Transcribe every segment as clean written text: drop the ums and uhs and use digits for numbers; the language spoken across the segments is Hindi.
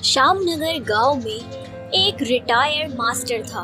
श्यामनगर गांव में एक रिटायर्ड मास्टर था।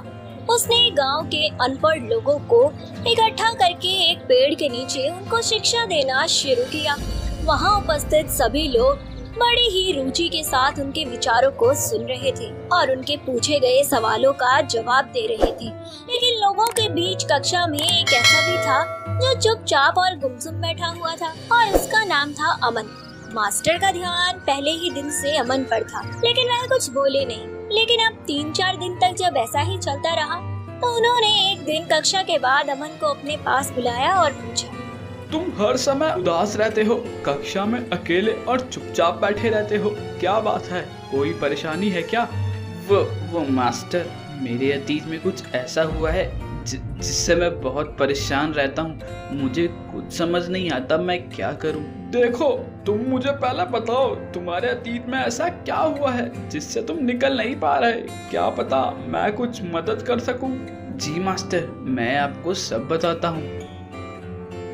उसने गांव के अनपढ़ लोगों को इकट्ठा करके एक पेड़ के नीचे उनको शिक्षा देना शुरू किया। वहां उपस्थित सभी लोग बड़ी ही रुचि के साथ उनके विचारों को सुन रहे थे और उनके पूछे गए सवालों का जवाब दे रहे थे। लेकिन लोगों के बीच कक्षा में एक ऐसा भी था जो चुपचाप और गुमसुम बैठा हुआ था और उसका नाम था अमन। मास्टर का ध्यान पहले ही दिन से अमन पर था, लेकिन वह कुछ बोले नहीं। लेकिन अब 3-4 दिन तक जब ऐसा ही चलता रहा तो उन्होंने एक दिन कक्षा के बाद अमन को अपने पास बुलाया और पूछा, तुम हर समय उदास रहते हो, कक्षा में अकेले और चुपचाप बैठे रहते हो, क्या बात है? कोई परेशानी है क्या? वो मास्टर, मेरे अतीत में कुछ ऐसा हुआ है जिससे मैं बहुत परेशान रहता हूँ। मुझे कुछ समझ नहीं आता मैं क्या करूँ। देखो, तुम मुझे पहले बताओ, तुम्हारे अतीत में ऐसा क्या हुआ है जिससे तुम निकल नहीं पा रहे? क्या पता मैं कुछ मदद कर सकूं? जी मास्टर, मैं आपको सब बताता हूँ।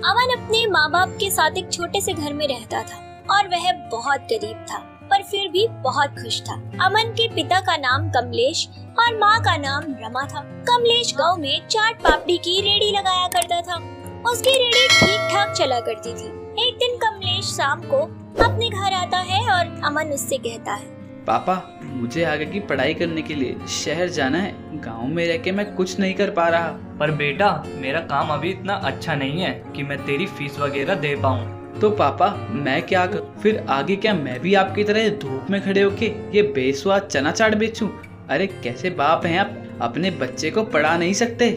अमन अपने माँ बाप के साथ एक छोटे से घर में रहता था और वह बहुत गरीब था, पर फिर भी बहुत खुश था। अमन के पिता का नाम कमलेश और माँ का नाम रमा था। कमलेश गांव में चाट पापड़ी की रेडी लगाया करता था। उसकी रेडी ठीक ठाक चला करती थी। एक दिन कमलेश शाम को अपने घर आता है और अमन उससे कहता है, पापा, मुझे आगे की पढ़ाई करने के लिए शहर जाना है। गांव में रह के मैं कुछ नहीं कर पा रहा। पर बेटा, मेरा काम अभी इतना अच्छा नहीं है कि मैं तेरी फीस वगैरह दे पाऊँ। तो पापा, मैं क्या करूं? फिर आगे क्या मैं भी आपकी तरह धूप में खड़े होके ये बेस्वाद चना चाट बेचूं? अरे कैसे बाप हैं आप, अपने बच्चे को पढ़ा नहीं सकते?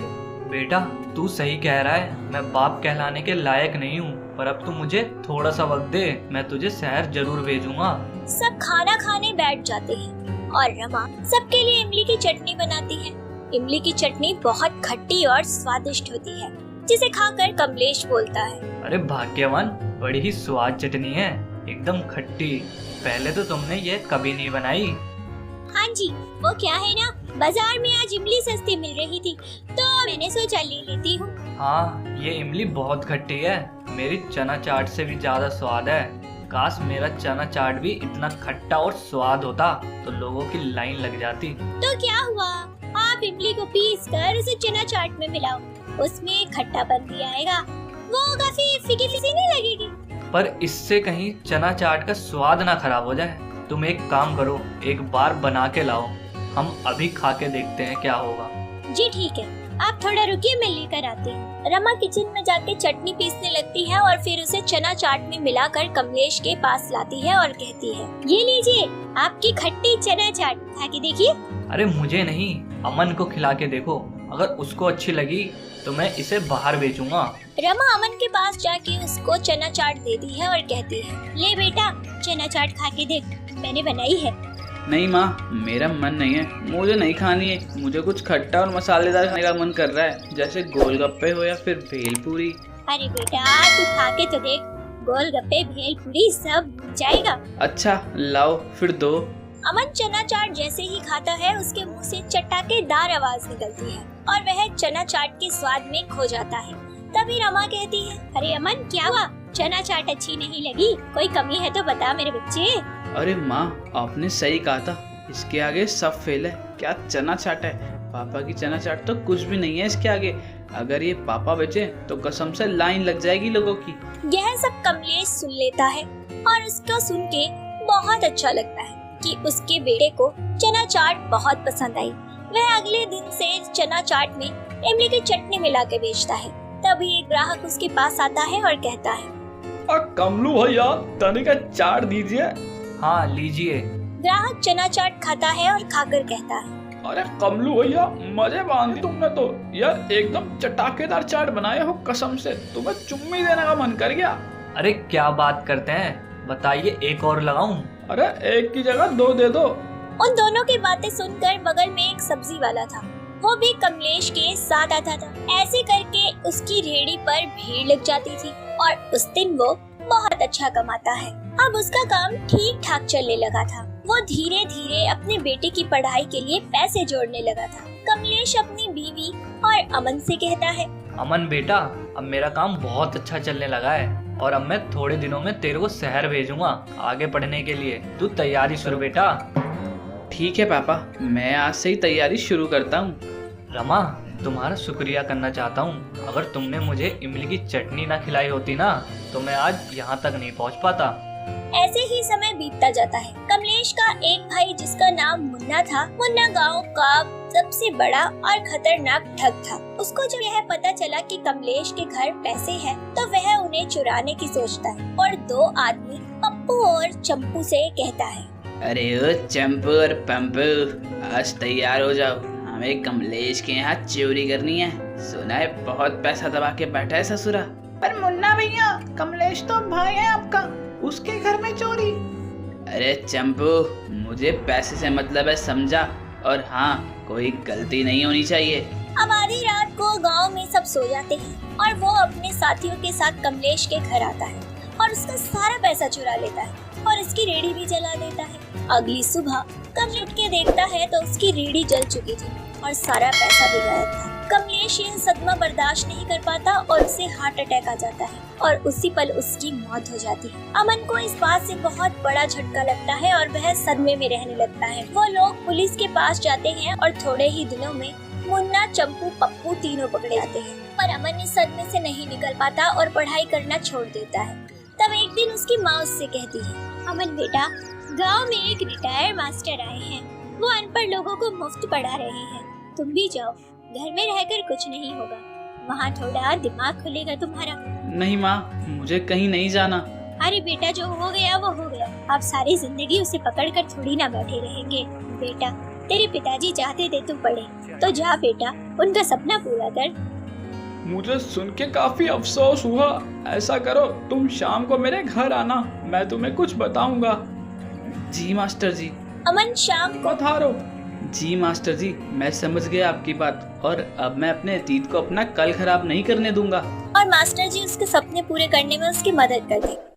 बेटा, तू सही कह रहा है, मैं बाप कहलाने के लायक नहीं हूँ, पर अब तू मुझे थोड़ा सा वक्त दे, मैं तुझे शहर जरूर भेजूंगा। सब खाना खाने बैठ जाते हैं और रमा सबके लिए इमली की चटनी बनाती है। इमली की चटनी बहुत खट्टी और स्वादिष्ट होती है, जिसे खाकर कमलेश बोलता है, अरे भाग्यवान, बड़ी ही स्वाद चटनी है, एकदम खट्टी। पहले तो तुमने ये कभी नहीं बनाई। हाँ जी, वो क्या है ना, बाजार में आज इमली सस्ती मिल रही थी तो मैंने सोचा ले लेती हूँ। हाँ, ये इमली बहुत खट्टी है, मेरी चना चाट से भी ज्यादा स्वाद है। काश मेरा चना चाट भी इतना खट्टा और स्वाद होता तो लोगों की लाइन लग जाती। तो क्या हुआ, आप इमली को पीस कर उसे चना चाट में मिलाओ, उसमें खट्टापन भी आएगा, वो काफी फीकी फीकी नहीं लगेगी। पर इससे कहीं चना चाट का स्वाद ना खराब हो जाए। तुम एक काम करो, एक बार बना के लाओ, हम अभी खा के देखते हैं क्या होगा। जी ठीक है, आप थोड़ा रुकिए, मैं लेकर आती हूँ। रमा किचन में जाके चटनी पीसने लगती है और फिर उसे चना चाट में मिलाकर कमलेश के पास लाती है और कहती है, ये लीजिए आपकी खट्टी चना चाट, खा के देखिए। अरे मुझे नहीं, अमन को खिला के देखो, अगर उसको अच्छी लगी तो मैं इसे बाहर बेचूंगा। रमा अमन के पास जाके उसको चना चाट देती है और कहती है, ले बेटा, चना चाट खा के देख, मैंने बनाई है। नहीं माँ, मेरा मन नहीं है, मुझे नहीं खानी है। मुझे कुछ खट्टा और मसालेदार खाने का मन कर रहा है, जैसे गोलगप्पे हो या फिर भेलपूरी। अरे बेटा, तू खा के तो देख, गोलगप्पे भेलपूरी सब जाएगा। अच्छा लाओ फिर दो। अमन चना चाट जैसे ही खाता है उसके मुंह से चटाकेदार आवाज निकलती है और वह चना चाट के स्वाद में खो जाता है। तभी रमा कहती है, अरे अमन क्या हुआ, चना चाट अच्छी नहीं लगी? कोई कमी है तो बता मेरे बच्चे। अरे माँ, आपने सही कहा था, इसके आगे सब फेल है। क्या चना चाट है, पापा की चना चाट तो कुछ भी नहीं है इसके आगे। अगर ये पापा बेचे तो कसम से लाइन लग जाएगी लोगों की। यह सब कमलेश सुन लेता है और उसको सुन के बहुत अच्छा लगता है कि उसके बेटे को चना चाट बहुत पसंद आई। वह अगले दिन से चना चाट में इमली की चटनी मिला के बेचता है। तभी एक ग्राहक उसके पास आता है और कहता है, कमलू भैया, तनिक चाट दीजिए। हाँ लीजिए। ग्राहक चना चाट खाता है और खाकर कहता है, अरे कमलू भैया, मजे बांध दी तुमने तो यार, एकदम चटाकेदार चाट बनाए हो, कसम से तुम्हें चुम्मी देने का मन कर गया। अरे क्या बात करते हैं, बताइए एक और लगाऊं? अरे एक की जगह 2 दे दो। उन दोनों की बातें सुनकर बगल में एक सब्जी वाला था, वो भी कमलेश के साथ आता था। ऐसे करके उसकी रेहड़ी पर भीड़ लग जाती थी और उस दिन वो बहुत अच्छा कमाता है। अब उसका काम ठीक ठाक चलने लगा था। वो धीरे धीरे अपने बेटे की पढ़ाई के लिए पैसे जोड़ने लगा था। कमलेश अपनी बीवी और अमन से कहता है, अमन बेटा, अब मेरा काम बहुत अच्छा चलने लगा है और अब मैं थोड़े दिनों में तेरे को शहर भेजूंगा आगे पढ़ने के लिए। तू तैयारी शुरू बेटा। ठीक है पापा, मैं आज से ही तैयारी शुरू करता हूँ। रमा, तुम्हारा शुक्रिया करना चाहता हूँ। अगर तुमने मुझे इमली की चटनी ना खिलाई होती ना, तो मैं आज यहाँ तक नहीं पहुँच पाता। ऐसे ही समय बीतता जाता है। कमलेश का एक भाई जिसका नाम मुन्ना था। मुन्ना गांव का सबसे बड़ा और खतरनाक ठग था। उसको जब यह पता चला कि कमलेश के घर पैसे हैं, तो वह उन्हें चुराने की सोचता है और दो आदमी पप्पू और चंपू से कहता है, अरे ओ चंपू और पंपू, आज तैयार हो जाओ, हमें कमलेश के यहाँ चोरी करनी है। सुना है बहुत पैसा दबा के बैठा है ससुरा। पर मुन्ना भैया, कमलेश तो भाई है आपका, उसके घर में चोरी? अरे चंपू, मुझे पैसे से मतलब है, समझा? और हाँ, कोई गलती नहीं होनी चाहिए। अब आधी रात को गांव में सब सो जाते हैं और वो अपने साथियों के साथ कमलेश के घर आता है और उसका सारा पैसा चुरा लेता है और इसकी रेहड़ी भी जला देता है। अगली सुबह कमलेश उठ के देखता है तो उसकी रेहड़ी जल चुकी थी और सारा पैसा भी गायब था। कमलेश यह सदमा बर्दाश्त नहीं कर पाता और उसे हार्ट अटैक आ जाता है और उसी पल उसकी मौत हो जाती है। अमन को इस बात से बहुत बड़ा झटका लगता है और वह सदमे में रहने लगता है। वो लोग पुलिस के पास जाते हैं और थोड़े ही दिनों में मुन्ना, चंपू, पप्पू तीनों पकड़े जाते हैं। पर अमन इस सदमे से नहीं निकल पाता और पढ़ाई करना छोड़ देता है। तब एक दिन उसकी माँ उससे कहती है, अमन बेटा, गांव में एक रिटायर्ड मास्टर आए हैं। वो अनपढ़ लोगों को मुफ्त पढ़ा रहे हैं। तुम भी जाओ, घर में रहकर कुछ नहीं होगा, वहाँ थोड़ा दिमाग खुलेगा तुम्हारा। नहीं माँ, मुझे कहीं नहीं जाना। अरे बेटा, जो हो गया वो हो गया। अब सारी जिंदगी उसे पकड़कर थोड़ी ना बैठे रहेंगे। बेटा, तेरे पिताजी चाहते थे तू पढ़े, तो जा बेटा, उनका सपना पूरा कर। मुझे सुन के काफी अफसोस हुआ। ऐसा करो, तुम शाम को मेरे घर आना, मैं तुम्हें कुछ बताऊंगा। जी मास्टर जी। अमन शाम को पधारो। जी मास्टर जी, मैं समझ गया आपकी बात, और अब मैं अपने अतीत को अपना कल खराब नहीं करने दूंगा। और मास्टर जी उसके सपने पूरे करने में उसकी मदद करते।